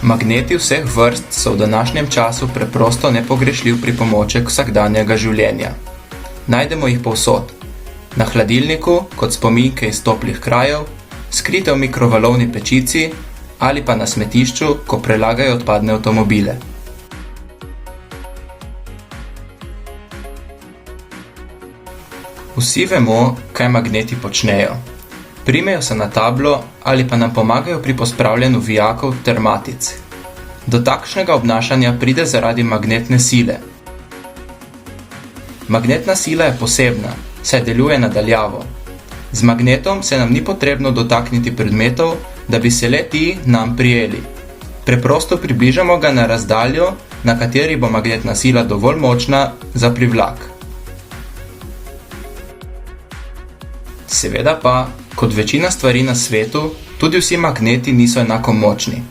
Magneti vseh vrst so v današnjem času preprosto nepogrešljiv pripomoček vsakdanjega življenja. Najdemo jih povsod. Na hladilniku, kot spominke iz toplih krajev, skrite v mikrovalovni pečici ali pa na smetišču, ko prelagajo odpadne avtomobile. Vsi vemo, kaj magneti počnejo. Primejo se na tablo ali pa nam pomagajo pri pospravljanju vijakov ter matic. Do takšnega obnašanja pride zaradi magnetne sile. Magnetna sila je posebna, saj deluje na daljavo. Z magnetom se nam ni potrebno dotakniti predmetov, da bi se le ti nam prijeli. Preprosto približamo ga na razdaljo, na kateri bo magnetna sila dovolj močna za privlak. Seveda pa, kot večina stvari na svetu, tudi vsi magneti niso enako močni.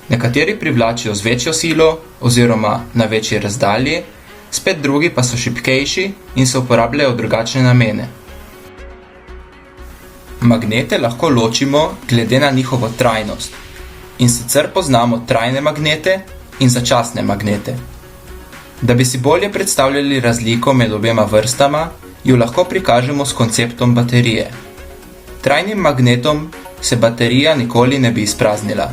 Nekateri privlačijo z večjo silo oziroma na večji razdalji, spet drugi pa so šibkejši in se uporabljajo v drugačne namene. Magnete lahko ločimo glede na njihovo trajnost. In sicer poznamo trajne magnete in začasne magnete. Da bi si bolje predstavljali razliko med obema vrstama, jo lahko prikažemo s konceptom baterije. Trajnim magnetom se baterija nikoli ne bi izpraznila.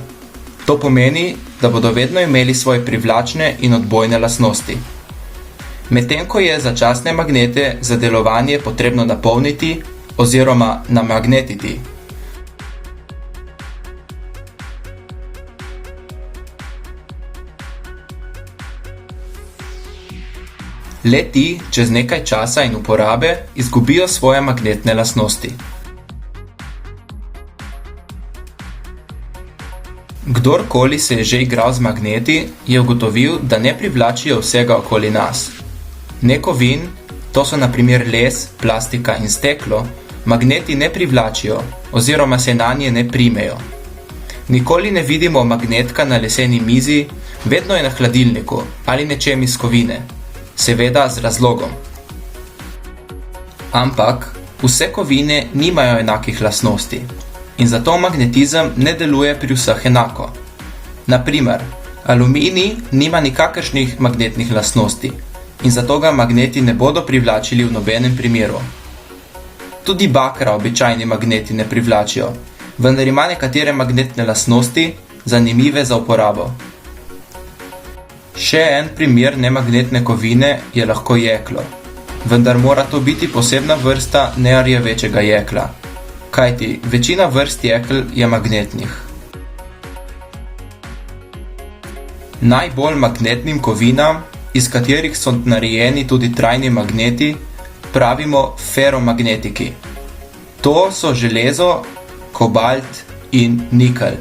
To pomeni, da bodo vedno imeli svoje privlačne in odbojne lastnosti. Medtem ko je začasne magnete za delovanje potrebno napolniti oziroma namagnetiti. Le-ti čez nekaj časa in uporabe izgubijo svoje magnetne lastnosti. Kdorkoli se je že igral z magneti, je ugotovil, da ne privlačijo vsega okoli nas. Nekovin, to so na primer les, plastika in steklo, magneti ne privlačijo oziroma se nanje ne primejo. Nikoli ne vidimo magnetka na leseni mizi, vedno je na hladilniku ali nečem iz kovine. Seveda z razlogom. Ampak vse kovine nimajo enakih lastnosti in zato magnetizem ne deluje pri vseh enako. Na primer, aluminij nima nikakršnih magnetnih lastnosti in zato ga magneti ne bodo privlačili v nobenem primeru. Tudi bakra običajni magneti ne privlačijo, vendar ima nekatere magnetne lastnosti zanimive za uporabo. Še en primer nemagnetne kovine je lahko jeklo, vendar mora to biti posebna vrsta nerjavečega jekla, kajti večina vrst jekel je magnetnih. Najbolj magnetnim kovinam, iz katerih so narejeni tudi trajni magneti, pravimo feromagnetiki. To so železo, kobalt in nikelj.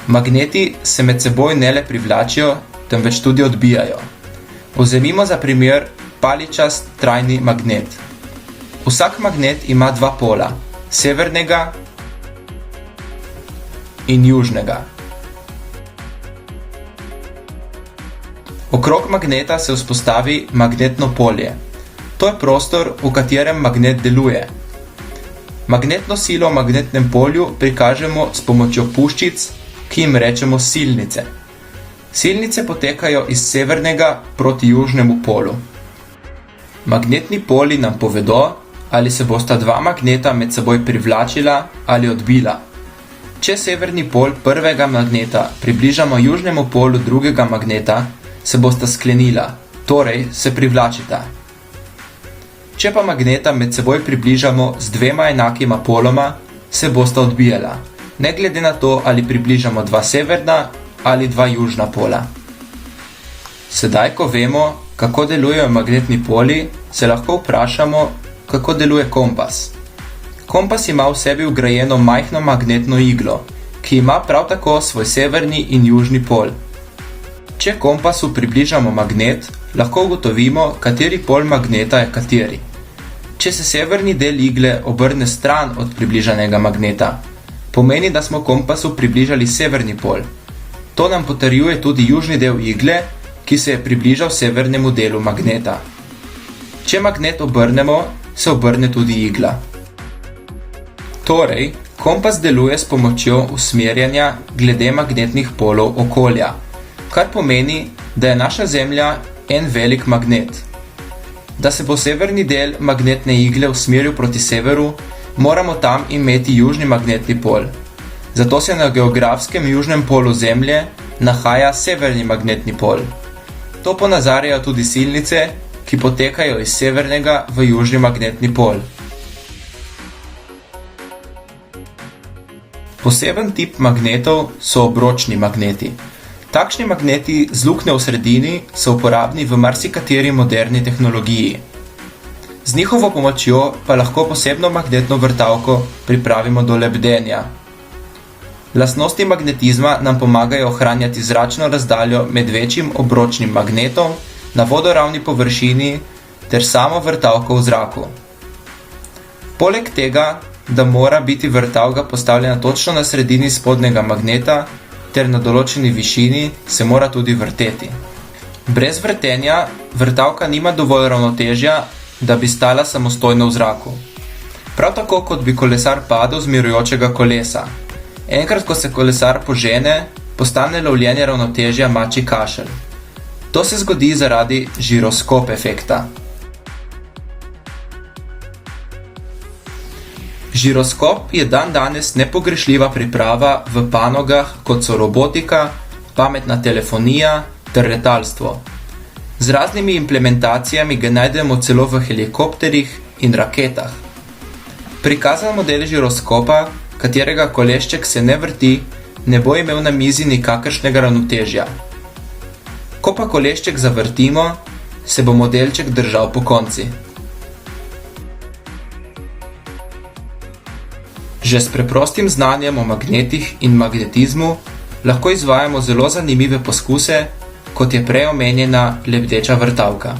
Magneti se med seboj ne le privlačijo, temveč tudi odbijajo. Vzemimo za primer paličast trajni magnet. Vsak magnet ima dva pola, severnega in južnega. Okrog magneta se vzpostavi magnetno polje. To je prostor, v katerem magnet deluje. Magnetno silo v magnetnem polju prikažemo s pomočjo puščic, ki jim rečemo silnice. Silnice potekajo iz severnega proti južnemu polu. Magnetni poli nam povedo, ali se bosta dva magneta med seboj privlačila ali odbila. Če severni pol prvega magneta približamo južnemu polu drugega magneta, se bosta sklenila, torej se privlačita. Če pa magneta med seboj približamo z dvema enakima poloma, se bosta odbijala, ne glede na to, ali približamo dva severna ali dva južna pola. Sedaj, ko vemo, kako delujejo magnetni poli, se lahko vprašamo, kako deluje kompas. Kompas ima v sebi vgrajeno majhno magnetno iglo, ki ima prav tako svoj severni in južni pol. Če kompasu približamo magnet, lahko ugotovimo, kateri pol magneta je kateri. Če se severni del igle obrne stran od približanega magneta, pomeni, da smo kompasu približali severni pol. To nam potrjuje tudi južni del igle, ki se je približal severnemu delu magneta. Če magnet obrnemo, se obrne tudi igla. Torej, kompas deluje s pomočjo usmerjanja glede magnetnih polov okolja, kar pomeni, da je naša Zemlja en velik magnet. Da se bo severni del magnetne igle usmeril proti severu, moramo tam imeti južni magnetni pol. Zato se na geografskem južnem polu Zemlje nahaja severni magnetni pol. To ponazarjajo tudi silnice, ki potekajo iz severnega v južni magnetni pol. Poseben tip magnetov so obročni magneti. Takšni magneti z luknjo v sredini so uporabni v marsikateri moderni tehnologiji. Z njihovo pomočjo pa lahko posebno magnetno vrtavko pripravimo do lebdenja. Lastnosti magnetizma nam pomagajo ohranjati zračno razdaljo med večjim obročnim magnetom na vodoravni površini ter samo vrtavko v zraku. Poleg tega, da mora biti vrtavka postavljena točno na sredini spodnjega magneta ter na določeni višini, se mora tudi vrteti. Brez vrtenja vrtavka nima dovolj ravnotežja, da bi stala samostojno v zraku. Prav tako, kot bi kolesar padel z mirujočega kolesa. Enkrat, ko se kolesar požene, postane lovljenje ravnotežja mačji kašelj. To se zgodi zaradi žiroskop efekta. Žiroskop je dandanes nepogrešljiva priprava v panogah, kot so robotika, pametna telefonija ter letalstvo. Z raznimi implementacijami ga najdemo celo v helikopterjih in raketah. Prikazan model žiroskopa, katerega kolešček se ne vrti, ne bo imel na mizi nikakršnega ravnotežja. Ko pa kolešček zavrtimo, se bo modelček držal pokonci. Že s preprostim znanjem o magnetih in magnetizmu lahko izvajamo zelo zanimive poskuse, kot je prej omenjena lebdeča vrtavka.